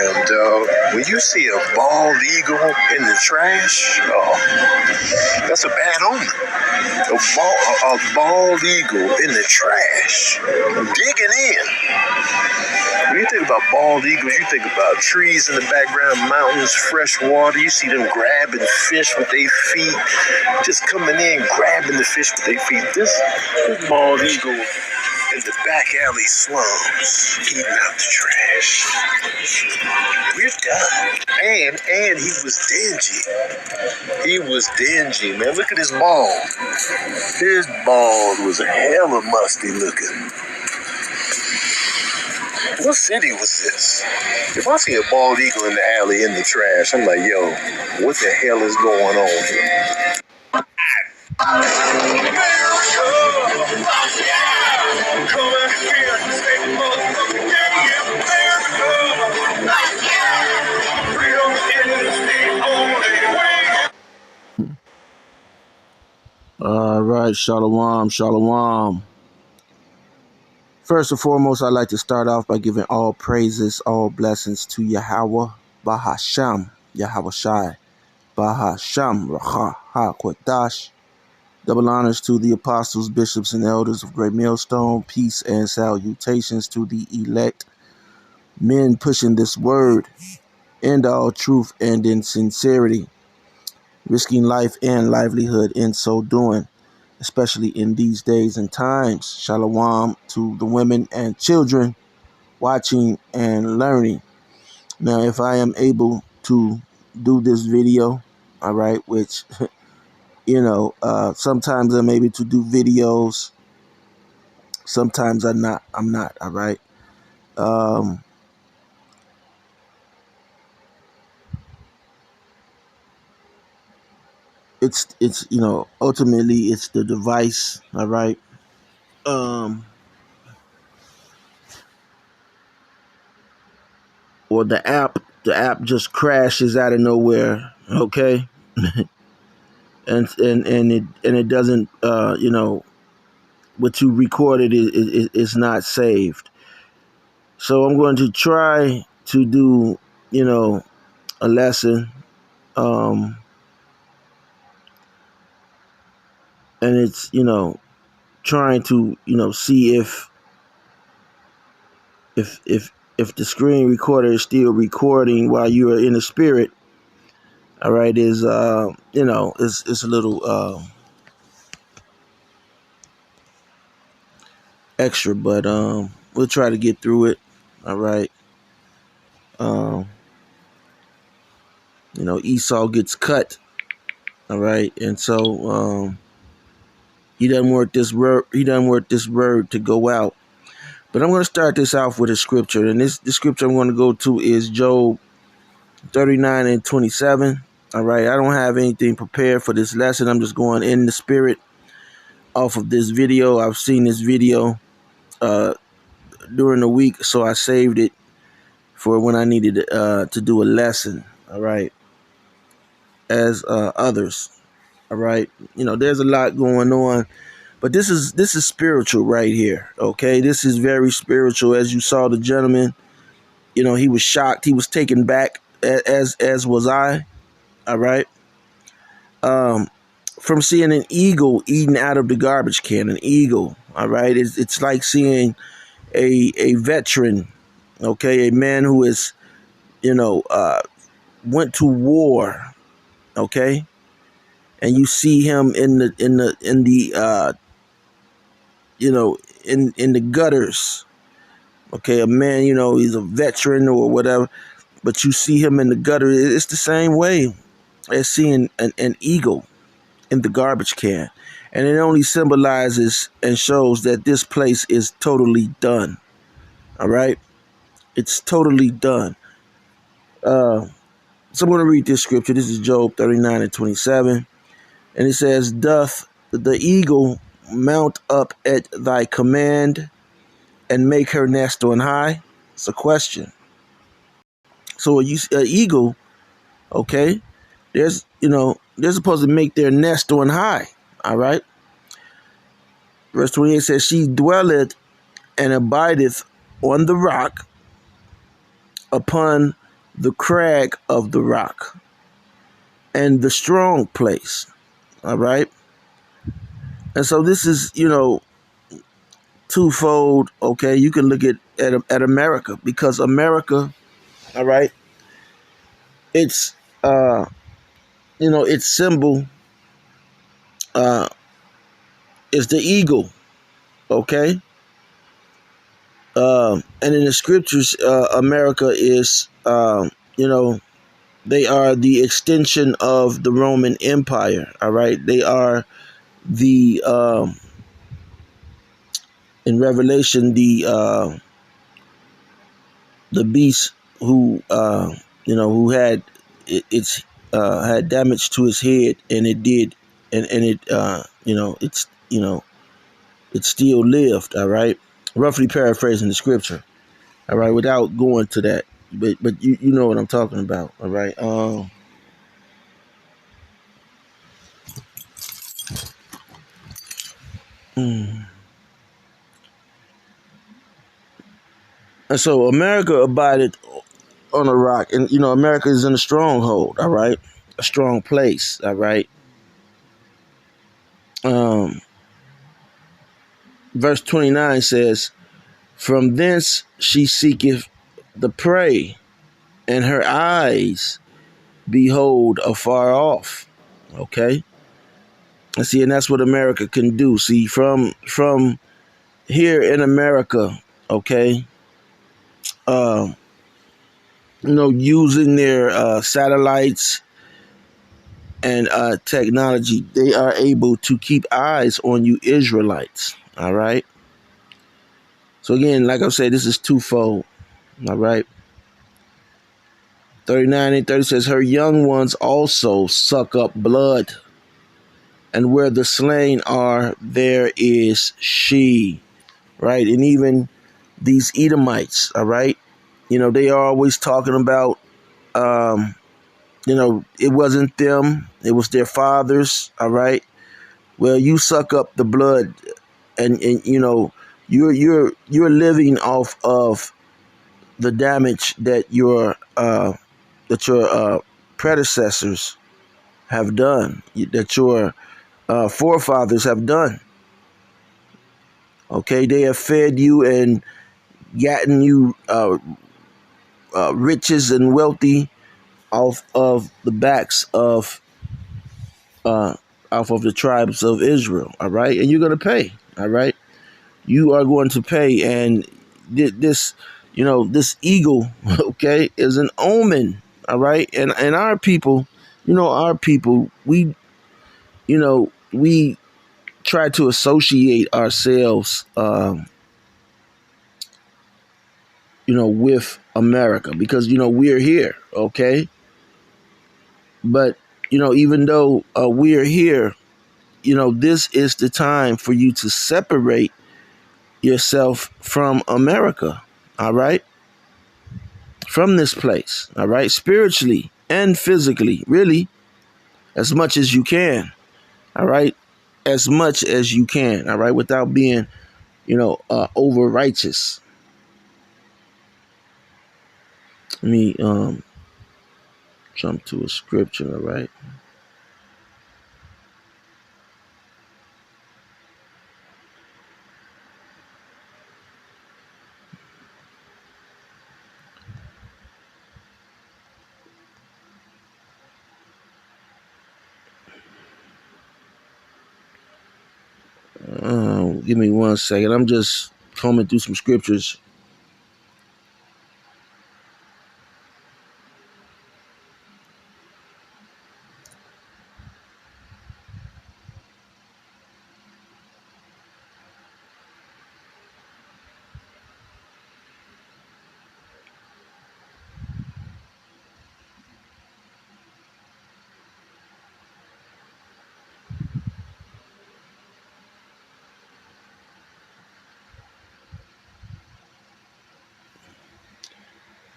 Damn, dog. When you see a bald eagle in the trash, oh, that's a bad omen. A bald eagle in the trash, digging in. When you think about bald eagles, you think about trees in the background, mountains, fresh water. You see them grabbing fish with their feet, just coming in, grabbing the fish with their feet. This bald eagle in the back alley slums, eating out the trash. We're done. And he was dingy. He was dingy, man. Look at his bald. His bald was hella musty looking. What city was this? If I see a bald eagle in the alley in the trash, I'm like, yo, what the hell is going on here? All right, shalom, shalom. First and foremost, I'd like to start off by giving all praises, all blessings to Yahweh, Bahasham, Yahweh Shai, Bahasham, Raha, HaKwadash. Double honors to the apostles, bishops, and elders of Great Millstone. Peace and salutations to the elect men pushing this word in all truth and in sincerity, risking life and livelihood in so doing, especially in these days and times. Shalom to the women and children watching and learning. Now, if I am able to do this video, all right, which, sometimes I'm able to do videos, sometimes I'm not, all right. It's ultimately it's the device, all right. Or the app just crashes out of nowhere, okay? and it doesn't what you recorded is not saved. So I'm going to try to do a lesson, and it's trying to see if the screen recorder is still recording while you are in the spirit. All right, is it's a little extra, but we'll try to get through it. All right. Esau gets cut. All right, and so he doesn't want this word. He doesn't want this word to go out. But I'm going to start this off with a scripture, and the scripture I'm going to go to is Job 39 and 27. All right, I don't have anything prepared for this lesson. I'm just going in the spirit off of this video. I've seen this video during the week, so I saved it for when I needed to do a lesson. All right, as others. All right, there's a lot going on, but this is spiritual right here. Okay, this is very spiritual. As you saw, the gentleman, he was shocked. He was taken back, as was I. All right. From seeing an eagle eating out of the garbage can, an eagle. All right, it's like seeing a veteran. Okay, a man who is, went to war. Okay, and you see him in the gutters. Okay, a man, he's a veteran or whatever, but you see him in the gutter. It's the same way as seeing an eagle in the garbage can. And it only symbolizes and shows that this place is totally done. All right? It's totally done. So I'm going to read this scripture. This is Job 39 and 27. And it says, "Doth the eagle mount up at thy command and make her nest on high?" It's a question. So an eagle, okay, they're supposed to make their nest on high. All right. Verse 28 says, "She dwelleth and abideth on the rock, upon the crag of the rock, and the strong place. All right. And so this is, twofold. Okay. You can look at America, because America, all right, it's, its symbol uh, is the eagle. Okay. And in the scriptures, America is, they are the extension of the Roman Empire. All right. They are the, in Revelation, the beast who who had its had damage to his head, and it did, and it it's it still lived. All right, roughly paraphrasing the scripture. All right, without going to that, but you know what I'm talking about. All right. And so America abided on a rock, and America is in a stronghold. All right, a strong place. All right. um Verse 29 says, "From thence she seeketh the prey, and her eyes behold afar off." Okay, and see, and that's what America can do. See, from here in America, okay, uh, using their satellites and technology, they are able to keep eyes on you Israelites. All right. So again, like I said, this is twofold. All right. 39 and 30 says, "Her young ones also suck up blood, and where the slain are, there is she." Right? And even these Edomites, all right, they are always talking about, it wasn't them, it was their fathers, all right. Well, you suck up the blood, and you're living off of the damage that your predecessors have done, that your forefathers have done. Okay, they have fed you and gotten you riches and wealthy off of the backs uh, off of the tribes of Israel. All right, and you're gonna pay. All right, you are going to pay, and this, this eagle, okay, is an omen. All right, and our people, we try to associate ourselves, with America, because we're here, okay. But even though we're here, this is the time for you to separate yourself from America. All right, from this place. All right, spiritually and physically, really, as much as you can. All right, as much as you can. All right, without being, over righteous. Let me jump to a scripture. All right. Give me 1 second. I'm just combing through some scriptures.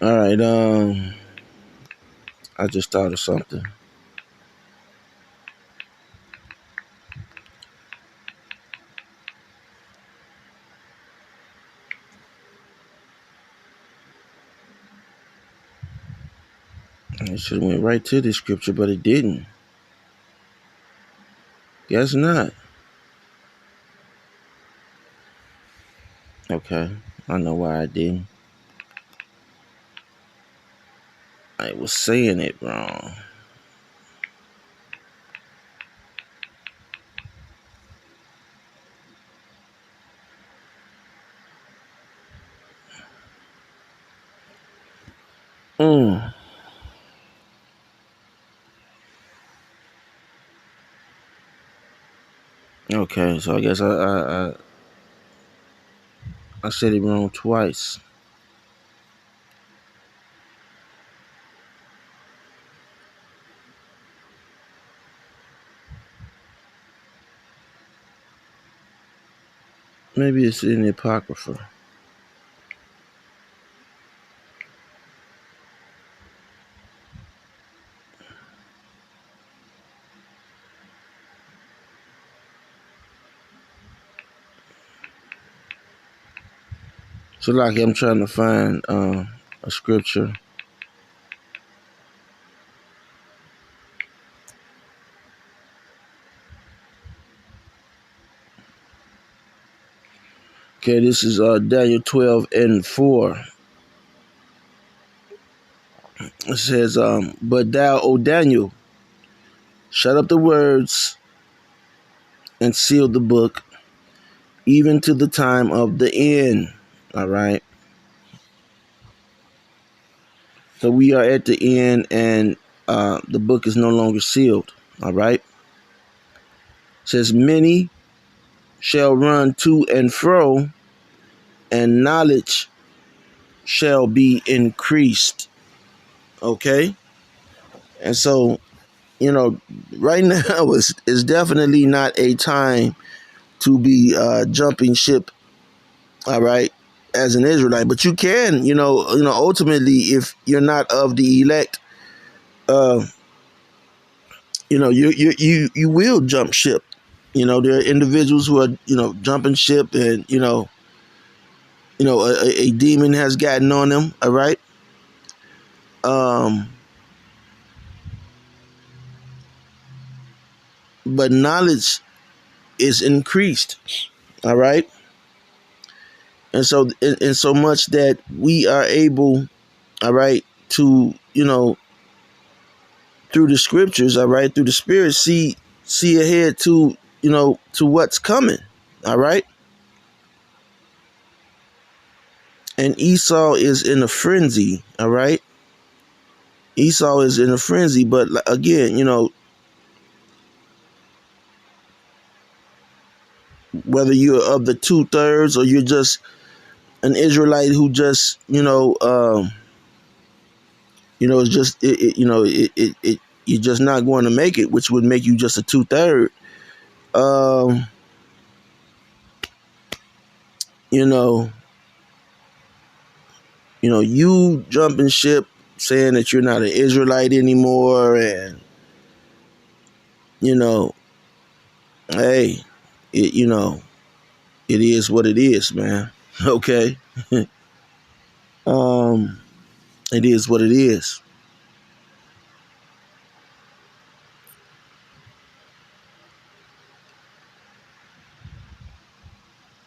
All right. I just thought of something. It should have went right to the scripture, but it didn't. Guess not. Okay, I know why I didn't. I was saying it wrong. Mm. Okay, so I guess I said it wrong twice. Maybe it's in the Apocrypha. So, like, I'm trying to find a scripture. Okay, this is Daniel 12:4. It says, "But thou, O Daniel, shut up the words and seal the book, even to the time of the end." All right. So we are at the end, and the book is no longer sealed. All right. It says, "Many shall run to and fro, and knowledge shall be increased." Okay. And so, right now is definitely not a time to be jumping ship. All right, as an Israelite, but you can, ultimately, if you're not of the elect, uh, you will jump ship. There are individuals who are, jumping ship, and a demon has gotten on them. All right, um, but knowledge is increased. All right, and so much that we are able, all right, to through the scriptures, all right, through the spirit, see ahead to to what's coming. All right. And Esau is in a frenzy. All right. Esau is in a frenzy, but again, whether you're of the 2/3 or you're just an Israelite who just it's just you're just not going to make it, which would make you just a 2/3. um you know you jumping ship, saying that you're not an Israelite anymore, and hey, it is what it is, man. Okay. um it is what it is.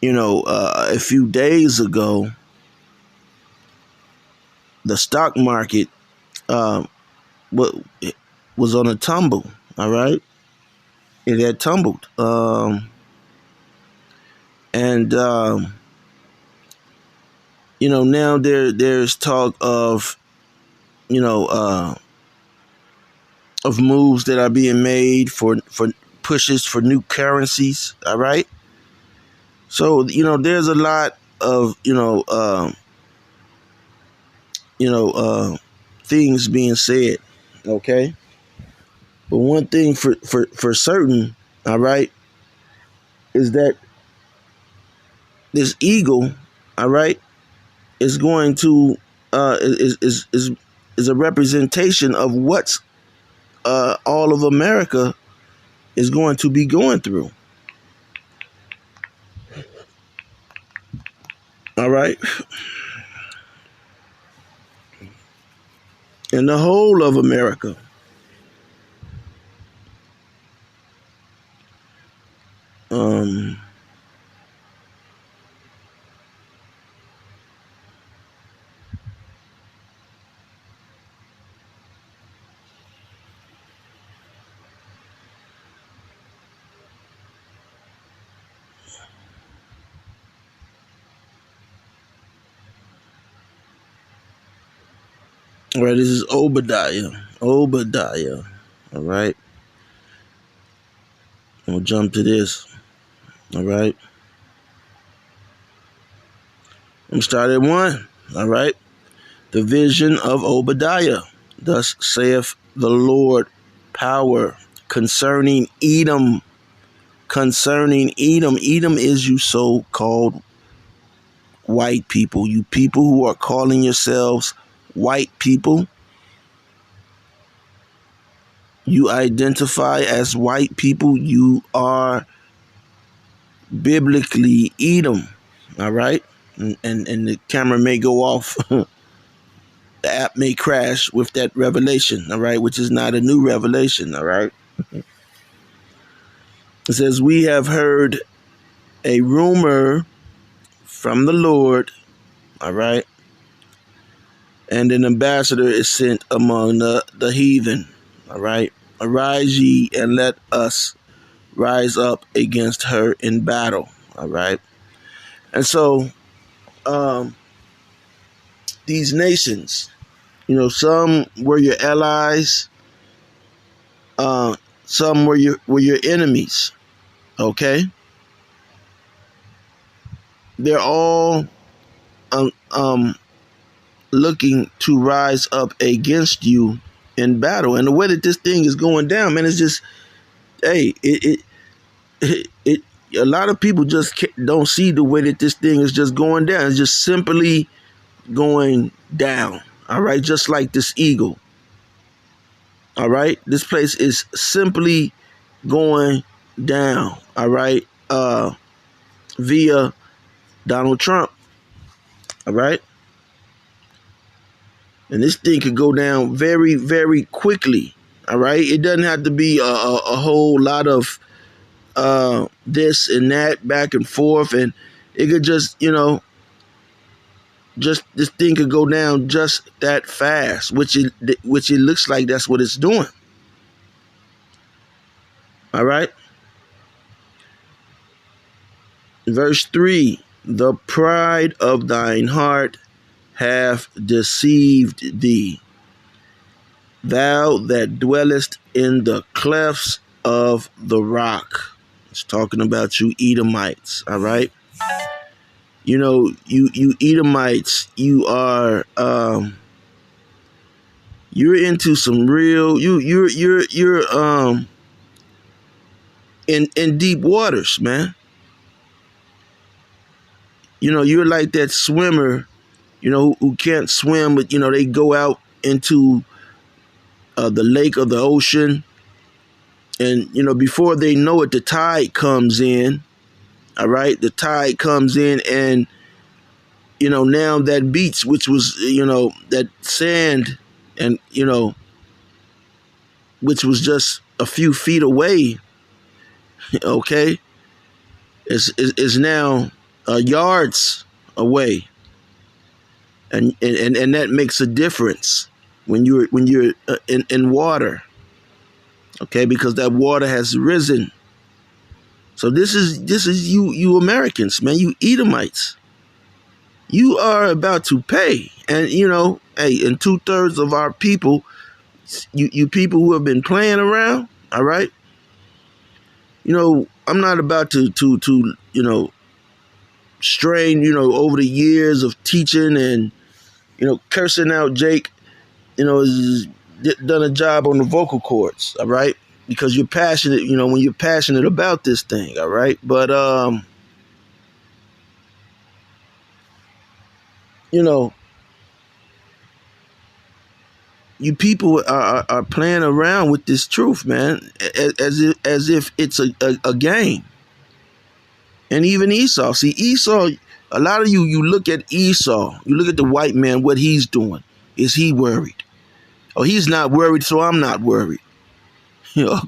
A few days ago, the stock market um what was on a tumble. All right, it had tumbled, and now there's talk of you know uh of moves that are being made for pushes for new currencies. All right, so there's a lot of things being said. Okay, but one thing for certain, all right, is that this eagle, all right, is going to is a representation of what's all of America is going to be going through. All right. in the whole of America. Um, all right, this is Obadiah. Obadiah. All right. We'll jump to this. All right. I'm gonna start at 1. All right. The vision of Obadiah. Thus saith the Lord power concerning Edom. Concerning Edom. Edom is you so-called white people. You people who are calling yourselves white people. You identify as white people. You are biblically Edom. All right. And the camera may go off. The app may crash with that revelation. All right. Which is not a new revelation. All right. It says, we have heard a rumor from the Lord. All right. And an ambassador is sent among the heathen. All right. Arise ye and let us rise up against her in battle. All right. And so these nations, some were your allies, some were your enemies. Okay. They're all looking to rise up against you in battle. And the way that this thing is going down, man, it's just, hey, it a lot of people just don't see the way that this thing is just going down. It's just simply going down. All right. Just like this eagle. All right. This place is simply going down. All right. Via Donald Trump. All right. And this thing could go down very, very quickly. All right. It doesn't have to be a whole lot of this and that back and forth. And it could just, just this thing could go down just that fast, which it looks like that's what it's doing. All right. Verse 3, the pride of thine heart hath deceived thee, thou that dwellest in the clefts of the rock. It's talking about you Edomites. All right. You Edomites, you are you're into some real you're in deep waters, man. You're like that swimmer, who can't swim, but they go out into the lake or the ocean, and before they know it, the tide comes in. All right, the tide comes in, and now that beach, which was that sand, and which was just a few feet away, okay, is now yards away, and that makes a difference when you're in water, okay, because that water has risen. So this is you Americans, man, you Edomites. You are about to pay. And hey, and 2/3 of our people, you people who have been playing around, all right. I'm not about to strain, over the years of teaching and cursing out Jake, has done a job on the vocal cords, all right, because you're passionate, when you're passionate about this thing, all right. But you people are playing around with this truth, man, as if it's a game. And even Esau, see, Esau, a lot of you look at Esau, you look at the white man, what he's doing. Is he worried? Oh, he's not worried, so I'm not worried. You know,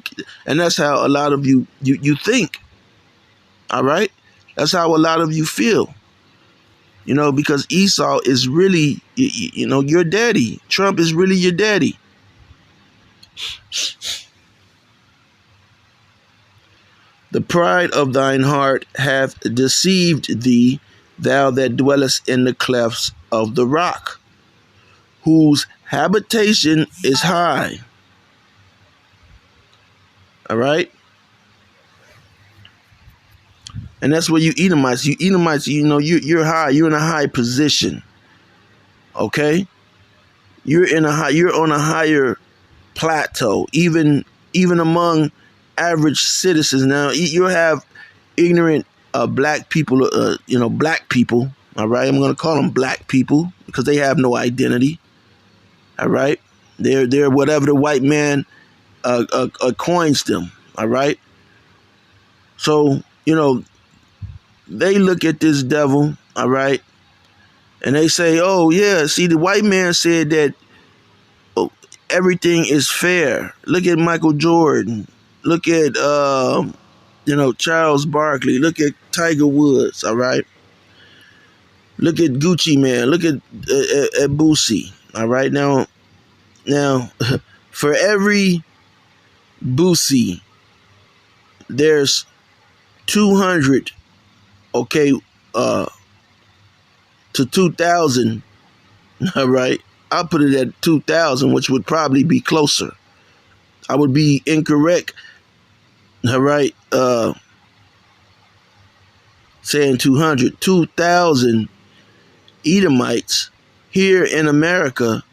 and that's how a lot of you think. All right, that's how a lot of you feel. You know, because Esau is really, you know, your daddy. Trump is really your daddy. The pride of thine heart hath deceived thee, thou that dwellest in the clefts of the rock, whose habitation is high. All right? And that's where you Edomites. You Edomites, you know, you're high. You're in a high position. Okay? You're on a higher plateau, even among average citizens. Now, you'll have ignorant black people, you know, black people. All right, I'm going to call them black people because they have no identity. All right, they're whatever the white man coins them. All right, so you know they look at this devil. All right, and they say, "Oh yeah, see, the white man said that oh, everything is fair. Look at Michael Jordan. Look at you know, Charles Barkley. Look at Tiger Woods. All right." Look at Gucci Man. Look at Boosie. All right, now, for every Boosie, there's 200. Okay, to 2,000. All right, I'll put it at 2,000, which would probably be closer. I would be incorrect. All right, saying 200, 2,000 Edomites here in America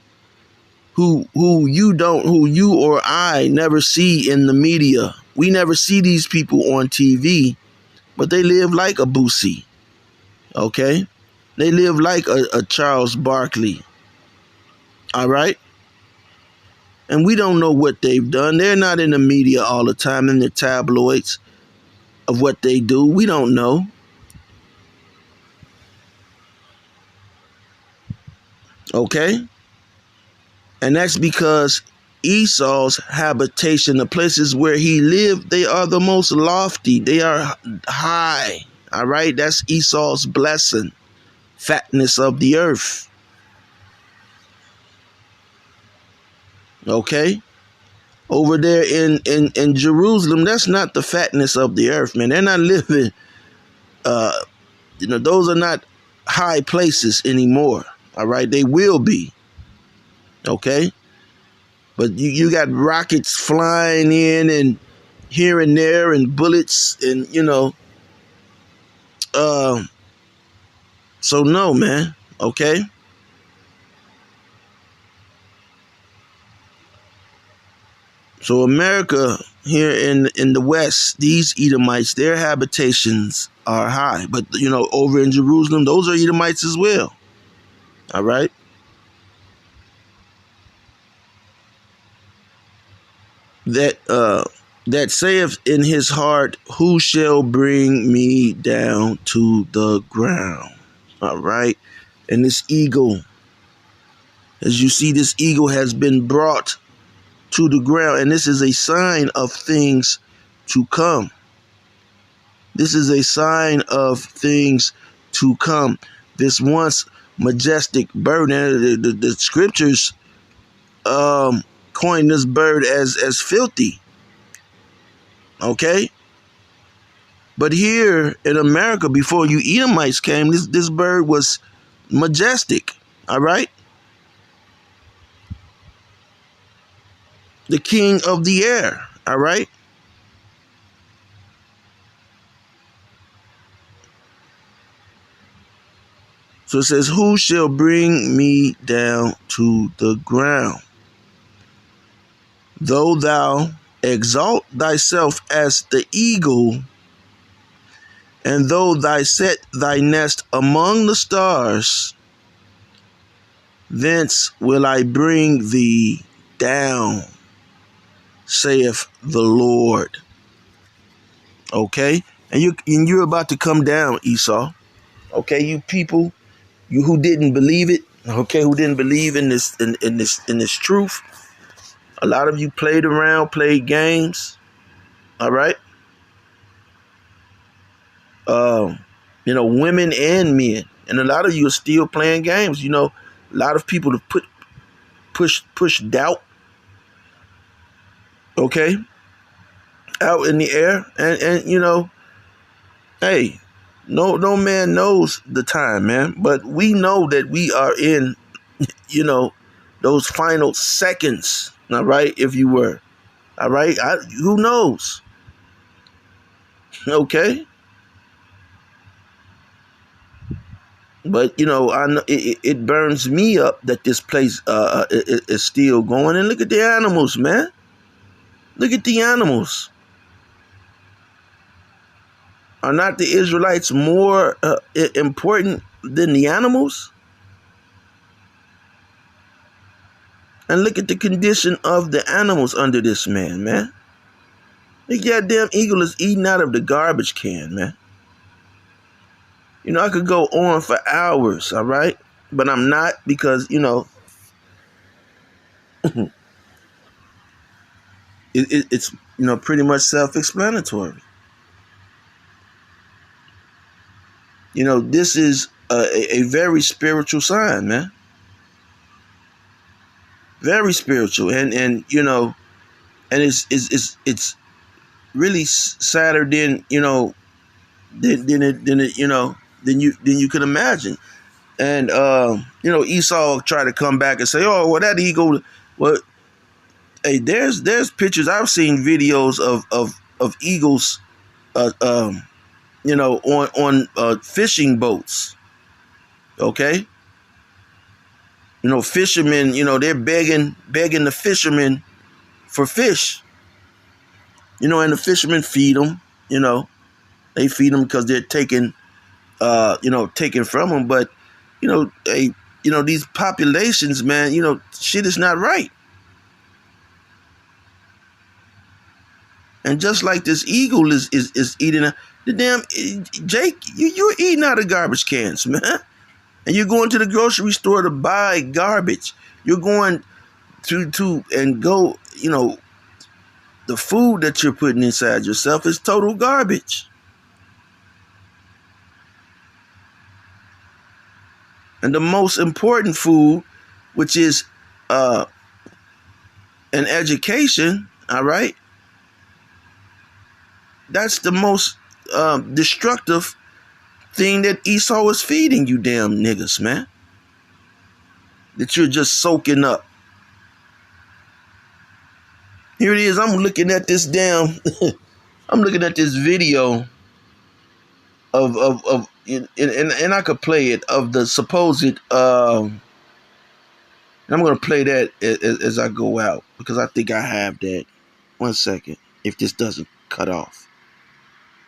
who you or I never see in the media. We never see these people on TV, but they live like a Boosie. Okay? They live like a Charles Barkley. All right? And we don't know what they've done. They're not in the media all the time, in the tabloids of what they do. We don't know. Okay? And that's because Esau's habitation, the places where he lived, they are the most lofty. They are high. All right? That's Esau's blessing. Fatness of the earth. Okay? Over there in Jerusalem, that's not the fatness of the earth, man. They're not living, you know, those are not high places anymore. All right? They will be. Okay? But you got rockets flying in and here and there and bullets and, you know, so no, man. Okay? So America here in the West, these Edomites, their habitations are high. But, you know, over in Jerusalem, those are Edomites as well. All right? That saith in his heart, who shall bring me down to the ground? All right? And this eagle, as you see, this eagle has been brought to the ground, and this is a sign of things to come. This is a sign of things to come. This once majestic bird, and the scriptures coined this bird as filthy. Okay? But here in America, before you Edomites came, this bird was majestic. All right? The king of the air. All right? So it says, who shall bring me down to the ground? Though thou exalt thyself as the eagle, and though thou set thy nest among the stars, thence will I bring thee down, saith the Lord. Okay? And you're about to come down, Esau. Okay, you people, you who didn't believe it, okay, who didn't believe in this truth. A lot of you played around, played games, all right? Women and men. And a lot of you are still playing games. A lot of people have push doubt, okay, out in the air. And hey, no man knows the time, man. But we know that we are in, those final seconds, all right, if you were. All right? Who knows? Okay? But I know it burns me up that this place is still going. And look at the animals, man. Look at the animals. Are not the Israelites more important than the animals? And look at the condition of the animals under this man. The goddamn eagle is eating out of the garbage can, man. I could go on for hours, all right? But I'm not, because, it's pretty much self-explanatory. This is a very spiritual sign, man. Very spiritual, and it's really sadder than you could imagine. And Esau tried to come back and say, "Oh, well, that eagle." Well, hey, there's pictures. I've seen videos of eagles, on fishing boats. Okay, fishermen, they're begging the fishermen for fish. And the fishermen feed them. They feed them because they're taken from them. But these populations, man, shit is not right. And just like this eagle is eating the damn Jake, you're eating out of garbage cans, man. And you're going to the grocery store to buy garbage. You're going to and go, the food that you're putting inside yourself is total garbage. And the most important food, which is an education, all right, that's the most destructive thing that Esau is feeding you damn niggas, man. That you're just soaking up. Here it is. I'm looking at this I'm looking at this video of and I could play it, of the supposed and I'm gonna play that as I go out, because I think I have that. 1 second, if this doesn't cut off.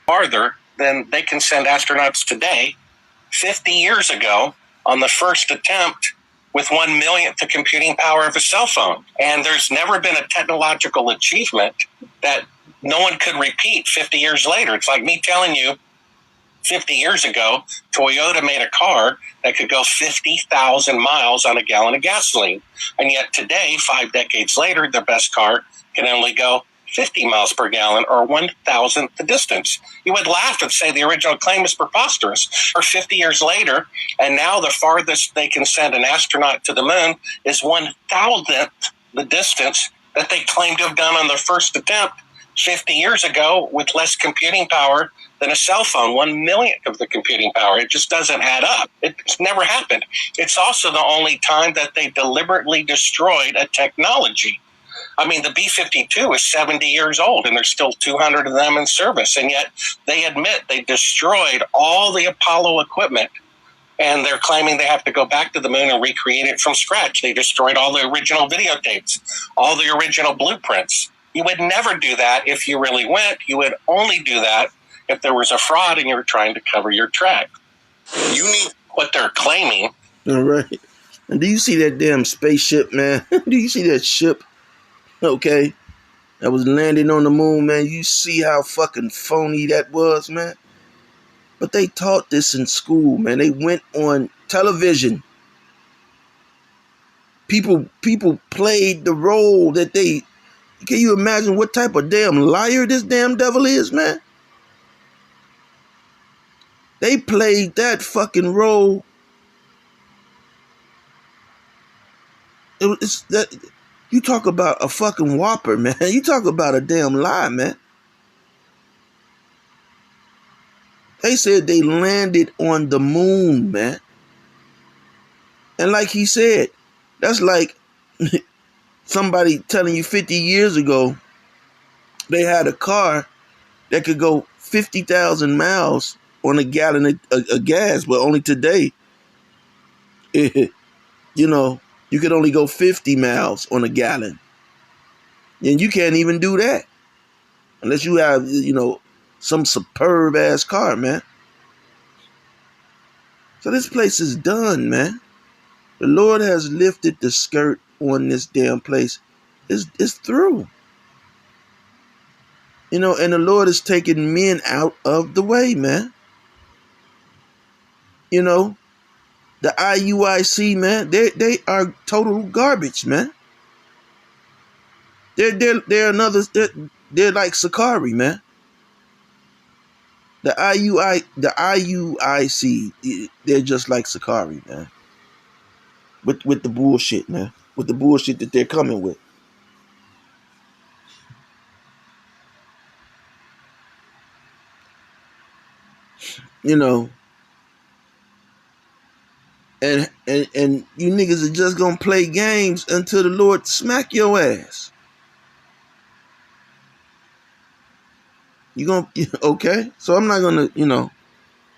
Farther than they can send astronauts today, 50 years ago, on the first attempt, with 1/1,000,000th the computing power of a cell phone. And there's never been a technological achievement that no one could repeat 50 years later. It's like me telling you, 50 years ago, Toyota made a car that could go 50,000 miles on a gallon of gasoline. And yet today, 5 decades later, the best car can only go 50 miles per gallon, or 1,000th the distance. You would laugh and say the original claim is preposterous. Or 50 years later, and now the farthest they can send an astronaut to the moon is 1,000th the distance that they claimed to have done on their first attempt 50 years ago, with less computing power than a cell phone, 1/1,000,000th of the computing power. It just doesn't add up. It's never happened. It's also the only time that they deliberately destroyed a technology. I mean, the B-52 is 70 years old, and there's still 200 of them in service. And yet they admit they destroyed all the Apollo equipment, and they're claiming they have to go back to the moon and recreate it from scratch. They destroyed all the original videotapes, all the original blueprints. You would never do that if you really went. You would only do that if there was a fraud and you were trying to cover your track. You need what they're claiming. All right. And do you see that damn spaceship, man? Do you see that ship, okay, that was landing on the moon, man? You see how fucking phony that was, man? But they taught this in school, man. They went on television People played the role that they. Can you imagine what type of damn liar this damn devil is, man? They played that fucking role. It's that you talk about a fucking whopper, man. You talk about a damn lie, man. They said they landed on the moon, man. And like he said, that's like somebody telling you 50 years ago they had a car that could go 50,000 miles on a gallon of gas, but only today, you know, you could only go 50 miles on a gallon. And you can't even do that unless you have, some superb ass car, man. So this place is done, man. The Lord has lifted the skirt on this damn place. It's through. And the Lord is taking men out of the way, man. The IUIC, man, they are total garbage, man. They're like Sakari, man. The IUIC, they're just like Sakari, man. With the bullshit, man. With the bullshit that they're coming with. And you niggas are just gonna play games until the Lord smack your ass. You gonna okay? So I'm not gonna, I'm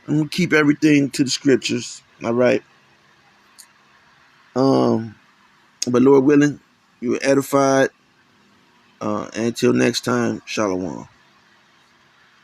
gonna keep everything to the scriptures. All right. But Lord willing, you were edified. Until next time, Shalom.